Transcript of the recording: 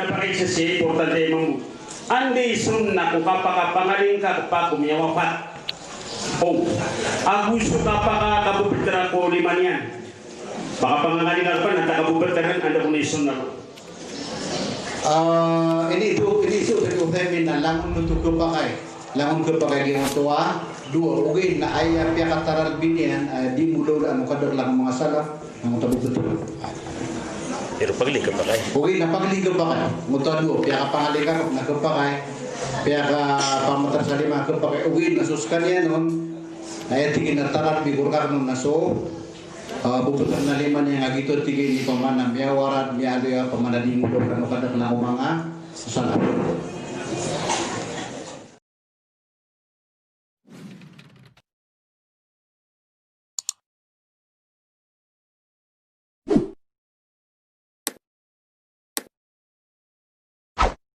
napakita siya, importante mong andi sunna ko kapakapangaling ka pa kumiyawafat. Oh, agusto kapaka kabubitra ko liman yan. Baka pangangaling ka pa, natakabubitra anda ko na sunna ko. Ini itu dari utama na langun untuk kepakai, langun kepakai yang tua dua. Oke, na ayah pihak kataral binian di mudah anu kadar lang mga salah, ang tabu betul. Pero pagli kepakai. Oke, na pagli kepakai, muta dua pihak pangalika na kepakai, pihak pamatar salima kepakai. Oke, nasuskan ya non, ayah tingin na tarat bigurkar non naso. Bukan na liman yang agito tinggi di pemanam ya warat ya ada pemanah di mudah kan kadang lang mga salah.